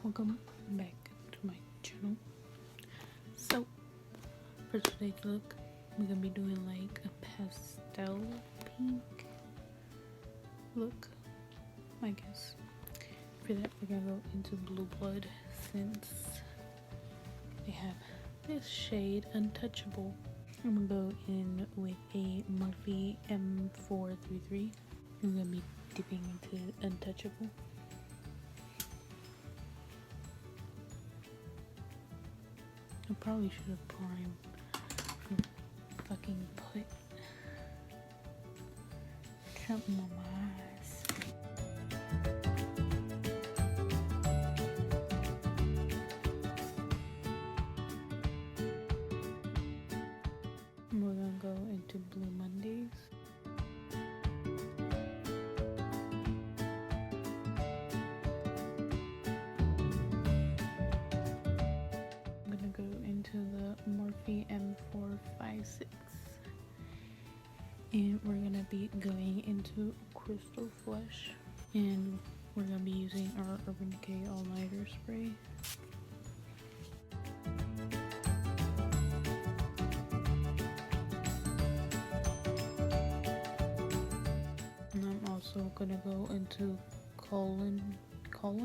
Welcome back to my channel. So for today's look, we're gonna be doing like a pastel pink look, I guess. For that, we're gonna go into Blue Blood since they have this shade Untouchable. I'm gonna go in with a Morphe M433. I'm gonna be dipping into Untouchable. I probably should have primed. Fucking put something on my eyes. We're gonna go into Blue Mondays. I'm gonna go into the Morphe M456. And we're gonna be going into Crystal Flesh. And we're gonna be using our Urban Decay All Nighter spray. And I'm also gonna go into Colin? I don't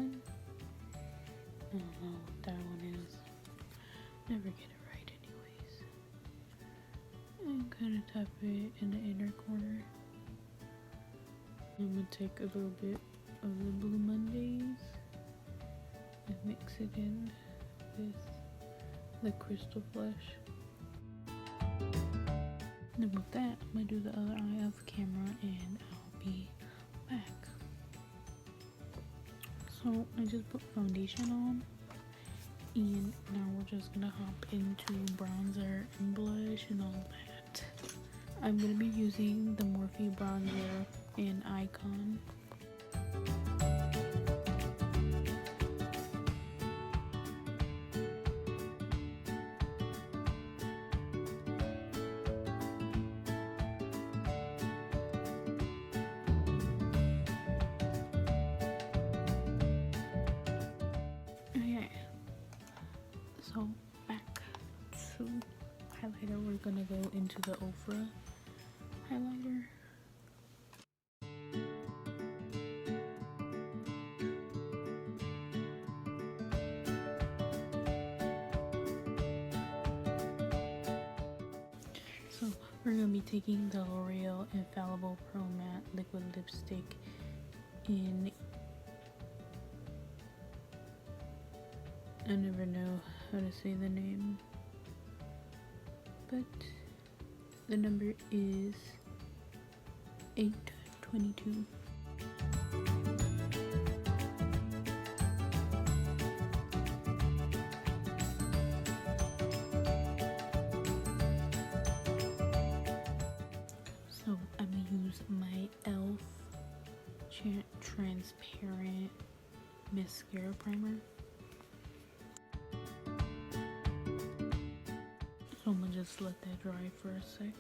know what that one is. Never get it right anyways. I'm gonna tap it in the inner corner. I'm gonna take a little bit of the Blue Mondays and mix it in with the Crystal Flesh. Then with that, I'm gonna do the other eye off camera and I'll be back. So I just put foundation on, and now we're just gonna hop into bronzer and blush and all that. I'm gonna be using the Morphe bronzer in Icon. So back to highlighter, we're gonna go into the Ofra highlighter. So we're gonna be taking the L'Oreal Infallible Pro Matte Liquid Lipstick in, I never know how to say the name, but the number is 822. So I'm gonna use my e.l.f. transparent mascara primer. So I'm gonna just let that dry for a sec.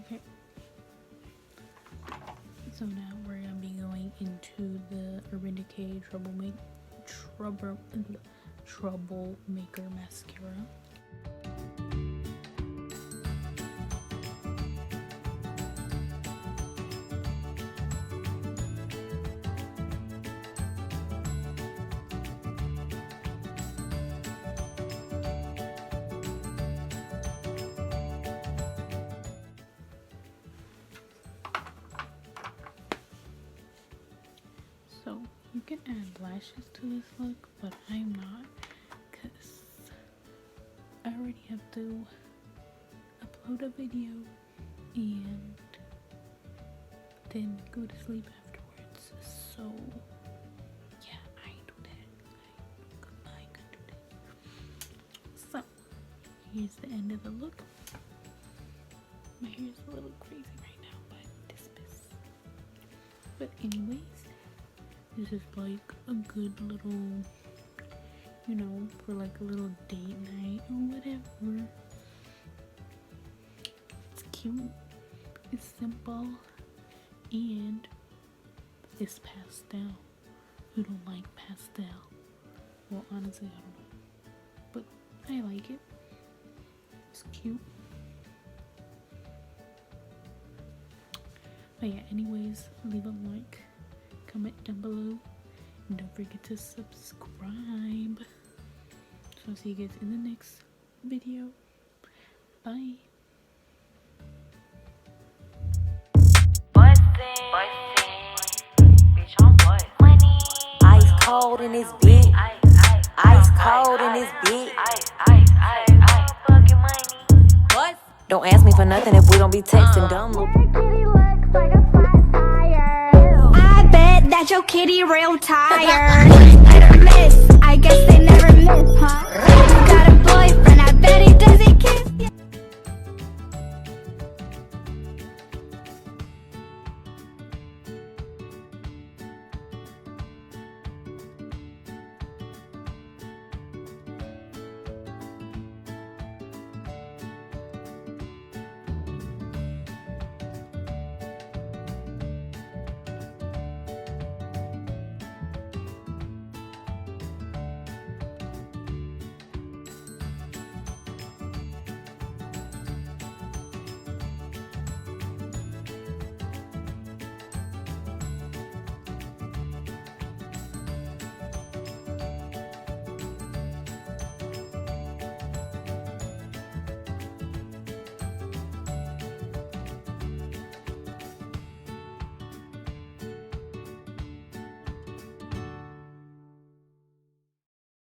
Okay. So now we're gonna be going into the Urban Decay Troublemaker mascara. So you can add lashes to this look, but I'm not, because I already have to upload a video and then go to sleep afterwards. So yeah, I do that. I can do that. So here's the end of the look. My hair is a little crazy right now, but dismiss. But anyways, this is like a good little, you know, for like a little date night or whatever. It's cute, it's simple, and it's pastel. who don't like Pastel. Well, honestly, I don't know. But I like it. It's cute. But yeah, anyways, leave a like, comment down below, and don't forget to subscribe. So I'll see you guys in the next video. Bye. Bitch, I'm what? Money. Ice cold in this bitch. Ice cold in this bitch. What? Don't ask me for nothing if we don't be texting dumb. Your kitty looks like a flat tire. I bet that your kitty real tired. I guess they never miss, huh?